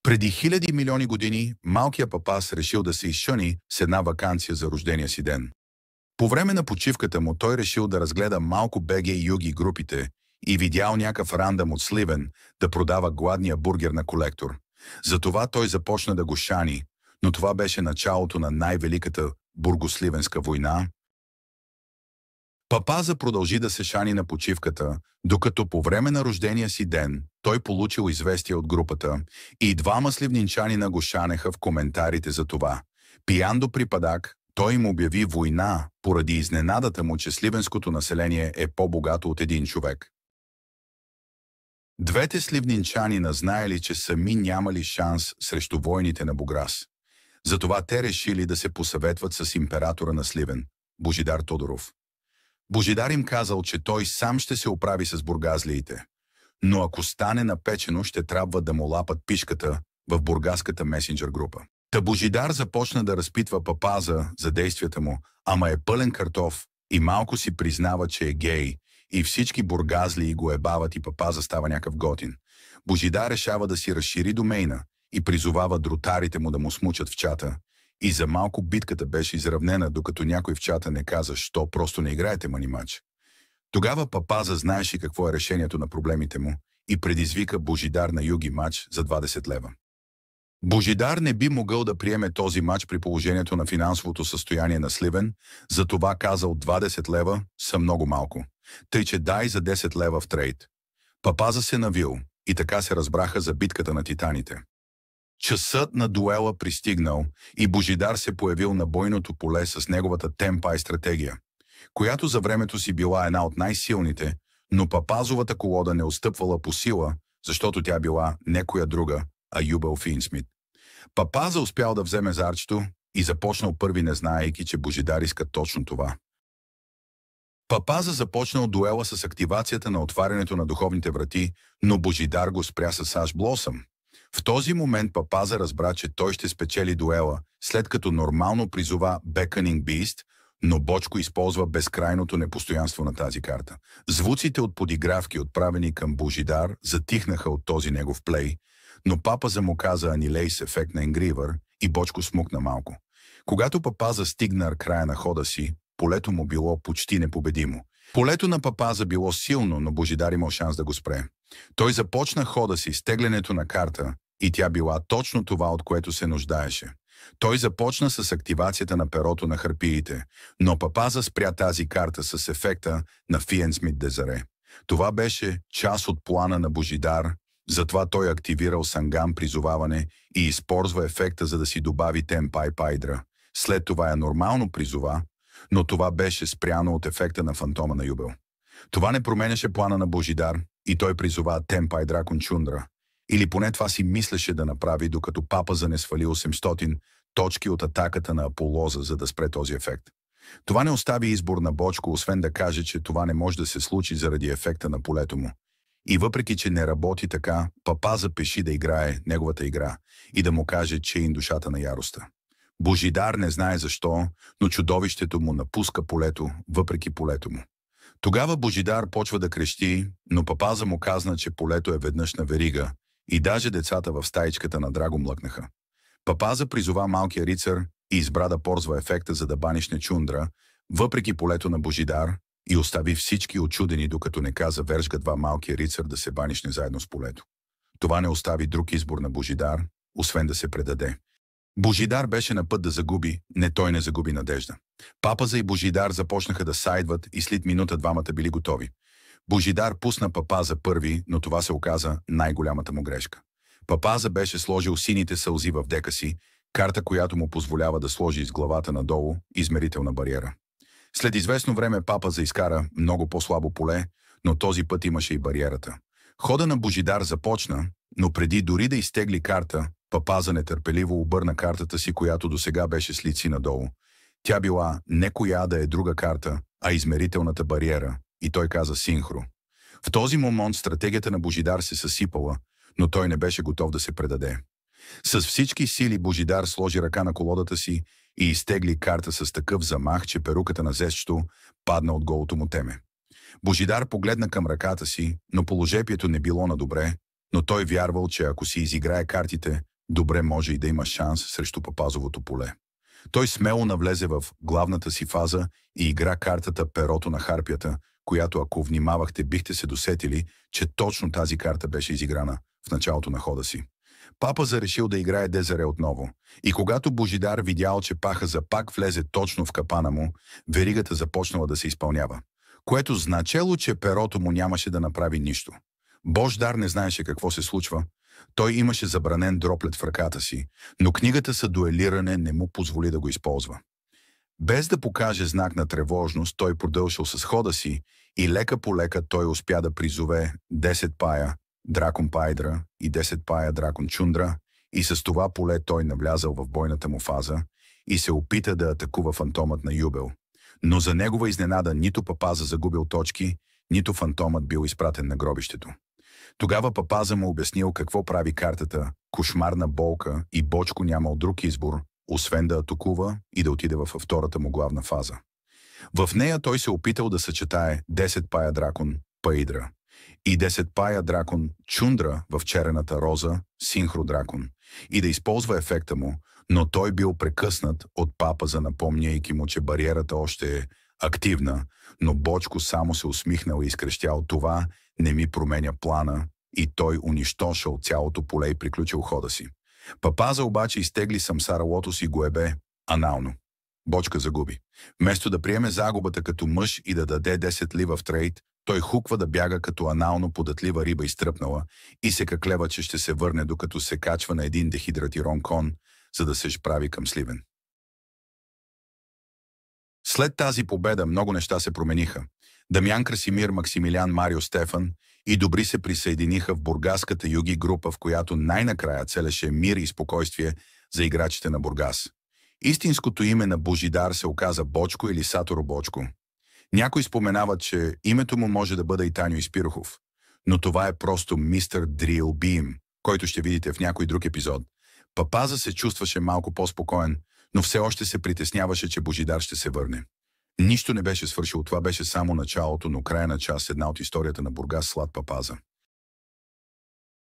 Преди хиляди милиони години малкият папас решил да се изшъни с една ваканция за рождения си ден. По време на почивката му той решил да разгледа малко БГ Юги групите и видял някакъв рандъм от Сливен да продава гладния бургер на колектор. Затова той започна да го шани, но това беше началото на най-великата бургосливенска война. Папаза продължи да се шани на почивката, докато по време на рождения си ден той получил известие от групата и двама сливнинчанина го шанеха в коментарите за това. Пиян до припадак, той им обяви война поради изненадата му, че сливенското население е по-богато от един човек. Двете сливнинчанина знаели, че сами нямали шанс срещу войните на Буграс. Затова те решили да се посъветват с императора на Сливен, Божидар Тодоров. Божидар им казал, че той сам ще се оправи с бургазлиите, но ако стане напечено, ще трябва да му лапат пишката в бургаската месенджер група. Та Божидар започна да разпитва папаза за действията му, ама е пълен картоф и малко си признава, че е гей, и всички бургазлии го ебават и папаза става някакъв готин. Божидар решава да си разшири домейна и призовава друтарите му да му смучат в чата. И за малко битката беше изравнена, докато някой в чата не каза, що просто не играете манимач. Тогава папаза знаеше какво е решението на проблемите му и предизвика Божидар на Юги мач за 20 лева. Божидар не би могъл да приеме този мач при положението на финансовото състояние на Сливен, затова казал 20 лева са много малко, тъй че дай за 10 лева в трейд. Папаза се навил и така се разбраха за битката на титаните. Часът на дуела пристигнал и Божидар се появил на бойното поле с неговата темпа и стратегия, която за времето си била една от най-силните, но папазовата колода не отстъпвала по сила, защото тя била не коя друга, а Юбел Финсмит. Папаза успял да вземе зарчето и започнал първи, не знаейки, че Божидар иска точно това. Папаза започнал дуела с активацията на отварянето на духовните врати, но Божидар го спря с Аш Блосъм. В този момент папаза разбра, че той ще спечели дуела, след като нормално призова Beckoning Beast, но Бочко използва безкрайното непостоянство на тази карта. Звуците от подигравки, отправени към Божидар, затихнаха от този негов плей, но папаза му каза Анилей с ефект на Енгривър и Бочко смукна малко. Когато папаза стигна края на хода си, полето му било почти непобедимо. Полето на папаза било силно, но Божидар имал шанс да го спре. Той започна хода си с теглянето на карта и тя била точно това, от което се нуждаеше. Той започна с активацията на перото на харпиите, но папаза спря тази карта с ефекта на Фиенсмит Дезаре. Това беше част от плана на Божидар, затова той активирал Сангам призоваване и използва ефекта, за да си добави темпа и пайдра. След това я нормално призова, но това беше спряно от ефекта на фантома на Юбел. Това не променяше плана на Божидар и той призова темпа и дракон Чундра. Или поне това си мислеше да направи, докато папаза не свали 800 точки от атаката на Аполоза, за да спре този ефект. Това не остави избор на Бочко, освен да каже, че това не може да се случи заради ефекта на полето му. И въпреки, че не работи така, папаза пеши да играе неговата игра и да му каже, че е душата на яростта. Божидар не знае защо, но чудовището му напуска полето, въпреки полето му. Тогава Божидар почва да крещи, но папаза му казна, че полето е веднъж на верига и даже децата в стаичката на Драго млъкнаха. Папаза призова малкия рицар и избра да ползва ефекта, за да банишне Чундра, въпреки полето на Божидар, и остави всички очудени, докато не каза Вержга два малкия рицар да се банишне заедно с полето. Това не остави друг избор на Божидар, освен да се предаде. Божидар беше на път да загуби, не той не загуби надежда. Папаза и Божидар започнаха да сайдват и след минута двамата били готови. Божидар пусна папаза първи, но това се оказа най-голямата му грешка. Папаза беше сложил сините сълзи в дека си, карта, която му позволява да сложи с главата надолу измерителна бариера. След известно време папаза изкара много по-слабо поле, но този път имаше и бариерата. Хода на Божидар започна, но преди дори да изтегли карта, папаза нетърпеливо обърна картата си, която досега беше с лици надолу. Тя била не коя да е друга карта, а измерителната бариера, и той каза синхро. В този момент стратегията на Божидар се съсипала, но той не беше готов да се предаде. С всички сили Божидар сложи ръка на колодата си и изтегли карта с такъв замах, че перуката на зещето падна от голото му теме. Божидар погледна към ръката си, но положението не било на добре, но той вярвал, че ако си изиграе картите, добре може и да има шанс срещу Папазовото поле. Той смело навлезе в главната си фаза и игра картата Перото на Харпията, която ако внимавахте бихте се досетили, че точно тази карта беше изиграна в началото на хода си. Папаза решил да играе Дезаре отново и когато Божидар видял, че Пахаза пак влезе точно в капана му, веригата започнала да се изпълнява, което значело, че Перото му нямаше да направи нищо. Божидар не знаеше какво се случва. Той имаше забранен дроплет в ръката си, но книгата за дуелиране не му позволи да го използва. Без да покаже знак на тревожност, той продължил с хода си и лека по лека той успя да призове 10 пая Дракон Пайдра и 10 пая Дракон Чундра и с това поле той навлязал в бойната му фаза и се опита да атакува фантомът на Юбел. Но за негова изненада нито Папаза загубил точки, нито фантомът бил изпратен на гробището. Тогава Папаза му обяснил какво прави картата Кошмарна болка и Бочко нямал друг избор, освен да атакува и да отиде във втората му главна фаза. В нея той се опитал да съчетае 10 пая Дракон Паидра и 10 пая Дракон Чундра в черената роза Синхро Дракон и да използва ефекта му, но той бил прекъснат от Папаза, напомняйки му, че бариерата още е активна, но Бочко само се усмихнал и изкрещял: "Това не ми променя плана", и той унищожил цялото поле и приключил хода си. Папаза обаче изтегли Самсара Лотос и го ебе анално. Бочка загуби. Вместо да приеме загубата като мъж и да даде 10 лива в трейд, той хуква да бяга като анално податлива риба изтръпнала и се каклева, че ще се върне, докато се качва на един дехидратиран кон, за да се прави към Сливен. След тази победа много неща се промениха. Дамян Красимир, Максимилиан, Марио Стефан и Добри се присъединиха в бургаската Юги група, в която най-накрая целеше мир и спокойствие за играчите на Бургас. Истинското име на Божидар се оказа Бочко или Саторо Бочко. Някои споменават, че името му може да бъде и Таню Испирохов, но това е просто мистер Дрил Бим, който ще видите в някой друг епизод. Папаза се чувстваше малко по-спокоен, но все още се притесняваше, че Божидар ще се върне. Нищо не беше свършило, това беше само началото, но края на част една от историята на Бургас след Папаза.